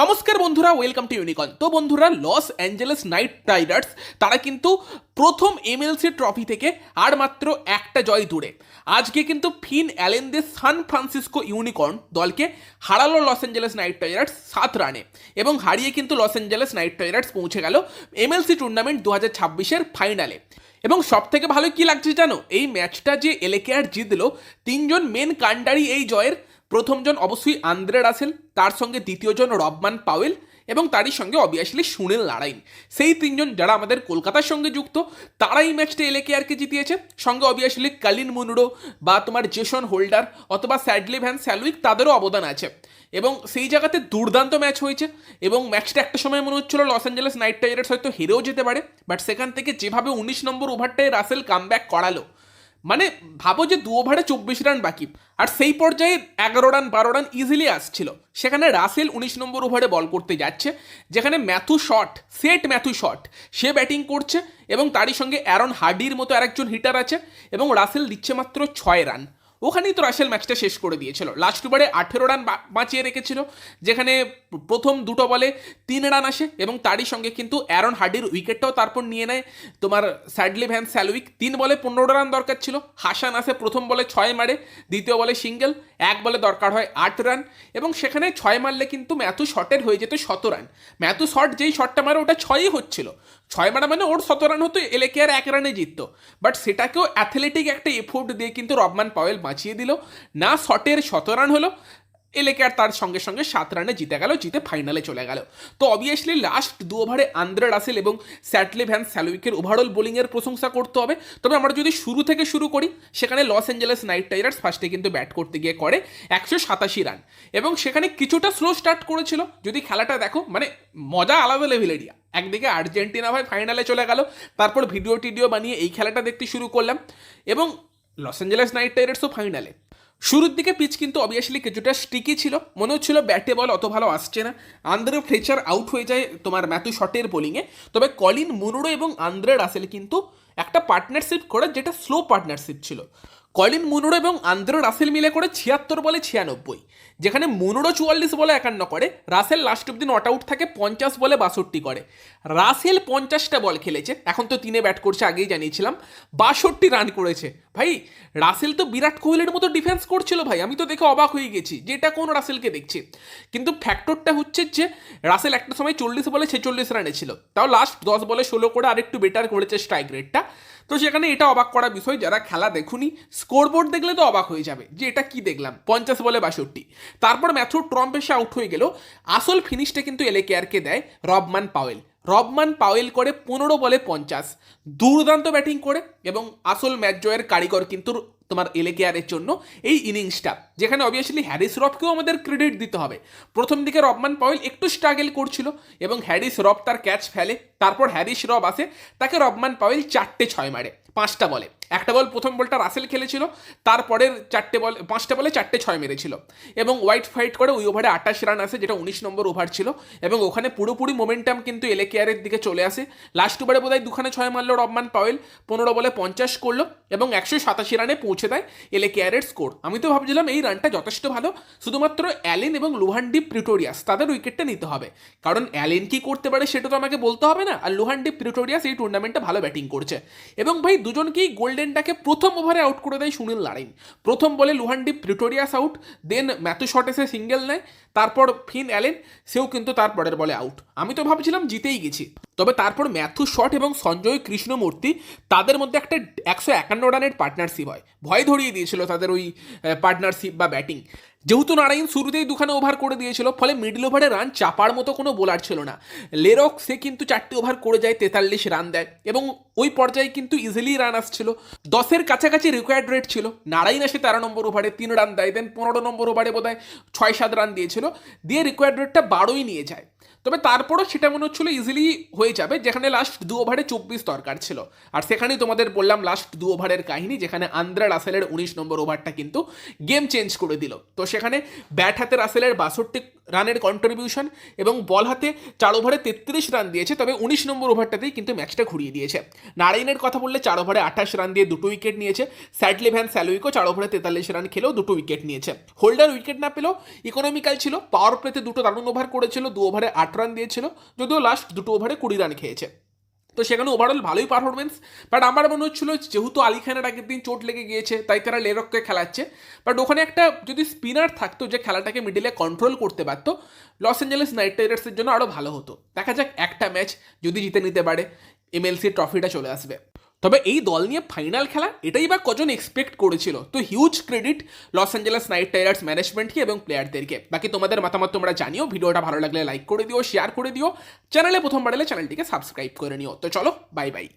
নমস্কার বন্ধুরা, welcome to unicorn. তো বন্ধুরা, লস অ্যাঞ্জেলেস নাইট রাইডার্স তারা কিন্তু প্রথম এমএলসি ট্রফি থেকে আর মাত্র একটা জয় দূরে। আজকে কিন্তু ফিন অ্যালেনদের সান ফ্রান্সিসকো ইউনিকর্ন দলকে হারালো লস অ্যাঞ্জেলেস নাইট রাইডার্স 7 রানে, এবং হারিয়ে কিন্তু লস অ্যাঞ্জেলেস নাইট রাইডার্স পৌঁছে গেল এমএলসি টুর্নামেন্ট 2026-এর ফাইনালে। এবং সব থেকে ভালো কি লাগছে জানো, এই ম্যাচটা যে এলএকেআর জিতলো, তিনজন মেন কাণ্ডারি এই জয়ের। প্রথমজন অবশ্যই আন্দ্রে রাসেল, তার সঙ্গে দ্বিতীয়জন রবমান পাওয়েল, এবং তারই সঙ্গে অবভিয়াসলি সুনীল নারাইন। সেই তিনজন যারা আমাদের কলকাতার সঙ্গে যুক্ত, তারাই ম্যাচটা এলএকেআরকে জিতিয়েছে। সঙ্গে অবভিয়াসলি কালিন মুনরো বা তোমার জেসন হোল্ডার অথবা স্যাডলি ভ্যান স্যালউইক, তাদেরও অবদান আছে। এবং সেই জায়গাতে দুর্দান্ত ম্যাচ হয়েছে, এবং ম্যাচটা একটা সময় মনে হচ্ছিল লস অ্যাঞ্জেলেস নাইট রাইডার্স হয়তো হেরেও যেতে পারে। বাট সেখান থেকে যেভাবে 19 নম্বর ওভারটায় রাসেল কামব্যাক করালো, মানে ভাবো যে 2 ওভারে 24 রান বাকি, আর সেই পর্যায়ে 11 রান 12 রান ইজিলি আসছিল। সেখানে রাসেল 19 নম্বর ওভারে বল করতে যাচ্ছে, যেখানে ম্যাথু শট সে ব্যাটিং করছে, এবং তারই সঙ্গে অ্যারন হার্ডির মতো আরেকজন হিটার আছে, এবং রাসেল দিচ্ছে মাত্র 6 রান। ওখানেই তো রাসেল ম্যাচটা শেষ করে দিয়েছিল। লাস্ট ওভারে 18 রান বাঁচিয়ে রেখেছিল, যেখানে প্রথম দুটো বলে 3 রান আসে, এবং তারই সঙ্গে কিন্তু অ্যারন হার্ডির উইকেটটাও তারপর নিয়ে নেয় তোমার স্যাডলি ভ্যান স্যালউইক। 3 বলে 15 রান দরকার ছিল, হাসান আসে প্রথম বলে 6 মারে, দ্বিতীয় বলে সিঙ্গেল, 1 বলে দরকার হয় 8 রান, এবং সেখানে 6 মারলে কিন্তু ম্যাথু শটের হয়ে যেত 17 রান। ম্যাথু শট যেই শটটা মারে ওটা 6ই হচ্ছিল, 6 মারা মানে ওর 17 রান হতো, এলএকেআর 1 রানে জিততো। বাট সেটাকেও অ্যাথলেটিক একটা এফোর্ট দিয়ে কিন্তু রবমান পাওয়েল বাঁচিয়ে দিল। না শটের 17 রান হলো, এলএকেআর তার সঙ্গে সঙ্গে 7 রানে জিতে গেল, জিতে ফাইনালে চলে গেল। তো অবভিয়াসলি লাস্ট 2 ওভারে আন্দ্রে রাসেল এবং স্যাডলি ভ্যান স্যালউইকের ওভারঅল বোলিংয়ের প্রশংসা করতে হবে। তবে আমরা যদি শুরু থেকে শুরু করি, সেখানে লস অ্যাঞ্জেলেস নাইট রাইডার্স ফার্স্টে কিন্তু ব্যাট করতে গিয়ে করে 187 রান, এবং সেখানে কিছুটা স্লো স্টার্ট করেছিল। যদি খেলাটা দেখো, মানে মজা আলাদা লেভেলেরই। একদিকে আর্জেন্টিনা ভাই ফাইনালে চলে গেল, তারপর ভিডিও টিডিও বানিয়ে এই খেলাটা দেখতে শুরু করলাম, এবং লস অ্যাঞ্জেলেস নাইট রাইডার্সও ফাইনালে। শুরুর দিকে পিচ কিন্তু অবভিয়াসলি কিছুটা স্টিকি ছিল, মনে হচ্ছিল ব্যাটে বল অত ভালো আসছে না। আন্দ্রে ফ্লেচার আউট হয়ে যায় তোমার ম্যাথু শটের বোলিংয়ে। তবে কলিন মুনরো এবং আন্দ্রে রাসেল কিন্তু একটা পার্টনারশিপ করে, যেটা স্লো পার্টনারশিপ ছিল। কলিন মুনরো এবং আন্দ্রে রাসেল মিলে করে 76 বলে 96, যেখানে মুনরো 44 বলে 51 করে, রাসেল লাস্ট অব্দি নট আউট থাকে, 50 বলে 62 করে। রাসেল 50টা বল খেলেছে, এখন তো 3-এ ব্যাট করছে, আগেই জানিয়েছিলাম, 62 রান করেছে। ভাই রাসেল তো বিরাট কোহলির মতো ডিফেন্স করছিল ভাই, আমি তো দেখে অবাক হয়ে গেছি যে এটা কোন রাসেলকে দেখছি। কিন্তু ফ্যাক্টরটা হচ্ছে যে রাসেল একটা সময় 40 বলে 46 রানে ছিল, তাও লাস্ট 10 বলে 16 করে আরেকটু বেটার করেছে স্ট্রাইক রেটটা। তো সেখানে এটা অবাক করা বিষয়, যারা খেলা দেখুনি স্কোরবোর্ড দেখলে তো অবাক হয়ে যাবে যে এটা কি দেখলাম, 50 বলে 62। তারপর ম্যাথু ট্রম্প এসে আউট হয়ে গেল। আসল ফিনিশটা কিন্তু এলএকেআরকে দেয় রবমান পাওয়েল। রবমান পাওয়েল করে 15 বলে 50, দুর্দান্ত ব্যাটিং করে, এবং আসল ম্যাচ জয়ের কারিগর কিন্তু তোমার এলএকেআরের জন্য এই ইনিংসটা, যেখানে অবভিয়াসলি হ্যারিস রবকেও আমাদের ক্রেডিট দিতে হবে। প্রথম দিকে রবমান পাওয়েল একটু স্ট্রাগল করছিল, এবং হ্যারিস রব তার ক্যাচ ফেলে, তারপর হ্যারিস রব আসে, তাকে রবমান পাওয়েল 4টে 6 মারে 5টা বলে। একটা বল প্রথম বলটা রাসেল খেলেছিল, তারপরের 5টা বলে 4টে 6 মেরেছিল, এবং হোয়াইট ফাইট করে ওই ওভারে 28 রান আসে, যেটা 19 নম্বর ওভার ছিল, এবং ওখানে পুরোপুরি মোমেন্টাম কিন্তু এলএকেআরের দিকে চলে আসে। লাস্ট ওভারে বোধহয় 2খানে 6 মারলো রবমান পাওয়েল, 15 বলে 50 করলো, এবং 187 রানে পৌঁছে দেয় এলএকেআরের স্কোর। আমি তো ভাবছিলাম এই রানটা যথেষ্ট ভালো, শুধুমাত্র অ্যালেন এবং লুহানডিপ প্রিটোরিয়াস তাদের উইকেটটা নিতে হবে, কারণ অ্যালেন কি করতে পারে সেটা তো আমাকে বলতে হবে না, আর লুহানডিপ প্রিটোরিয়াস এই টুর্নামেন্টে ভালো ব্যাটিং করছে। এবং ভাই দুজনকেই গোল্ডেনটাকে প্রথম ওভারে আউট করে দেয় সুনীল নারাইন। প্রথম বলে লুহানডিপ প্রিটোরিয়াস আউট, দেন ম্যাথু শট এসে সিঙ্গেল নেয়, তারপর ফিন অ্যালেন সেও কিন্তু তারপরের বলে আউট। আমি তো ভাবছিলাম জিতেই গেছি, তবে তারপর ম্যাথু শট এবং সঞ্জয় কৃষ্ণমূর্তি, তাদের মধ্যে একটা 151 রানের পার্টনারশিপ হয়, ভয় ধরিয়ে দিয়েছিল তাদের ওই পার্টনারশিপ বা ব্যাটিং। যেহেতু নারায়ণ শুরুতেই 2খানে ওভার করে দিয়েছিল, ফলে মিডল ওভারে রান চাপার মতো কোনো বোলার ছিল না। লেরক সে কিন্তু 4টে ওভার করে যায়, 43 রান দেয়, এবং ওই পর্যায়ে কিন্তু ইজিলি রান আসছিল, 10-এর কাছাকাছি রিকোয়ার্ড রেট ছিল। নারায়ণ এসে 13 নম্বর ওভারে 3 রান দেয়, দেন 15 নম্বর ওভারে বোধহয় 6-7 রান দিয়েছিল, দিয়ে রিকোয়ার্ড রেটটা 12ই নিয়ে যায়। তবে তারপরও সেটা মনে হচ্ছিল ইজিলি হয়ে যাবে, যেখানে লাস্ট 2 ওভারে 24 দরকার ছিল। আর সেখানেই তোমাদের বললাম লাস্ট 2 ওভারের কাহিনী, যেখানে আন্দ্রে রাসেলের 19 নম্বর ওভারটা কিন্তু গেম চেঞ্জ করে দিল। তো সেখানে ব্যাট হাতে রাসেলের 62 রানের কন্ট্রিবিউশন এবং বল হাতে 4 ওভারে 33 রান দিয়েছে, তবে 19 নম্বর ওভারটাতেই কিন্তু ম্যাচটা ঘুরিয়ে দিয়েছে। নারাইনের কথা বললে 4 ওভারে 28 রান দিয়ে 2 উইকেট নিয়েছে। স্যাডলি ভ্যান স্যালুইকো 4 ওভারে 43 রান খেলেও 2 উইকেট নিয়েছে। হোল্ডার উইকেট না পেলেও ইকোনমিক্যাল ছিল, পাওয়ার প্লেতে 2 দারুণ ওভার করেছিল, 2 ওভারে 8 রান দিয়েছিল, যদিও লাস্ট 2 ওভারে 20 রান খেয়েছে। তো সেখানে ওভারঅল ভালোই পারফরমেন্স। বাট আমার মনে হচ্ছিল যেহেতু আলী খানের আগের দিন চোট লেগে গিয়েছে তাই তারা লেরককে খেলাচ্ছে, বাট ওখানে একটা যদি স্পিনার থাকতো যে খেলাটাকে মিডিলে কন্ট্রোল করতে পারতো, লস অ্যাঞ্জেলেস নাইট রাইডার্সের জন্য আরও ভালো হতো। দেখা যাক একটা ম্যাচ যদি জিতে নিতে পারে এমএলসি ট্রফিটা চলে আসবে। তবে এই দল নিয়ে ফাইনাল খেলা এটাই বা কজন এক্সপেক্ট করেছিল। তো huge credit Los Angeles Knight Riders ম্যানেজমেন্টকে এবং প্লেয়ারদেরকে। বাকি তোমাদের মতামত তোমরা জানিও, ভিডিওটা ভালো লাগলে লাইক করে দিও, শেয়ার করে দিও, চ্যানেলে প্রথমবার এলে চ্যানেলটিকে সাবস্ক্রাইব করে নিও। তো চলো, বাই বাই।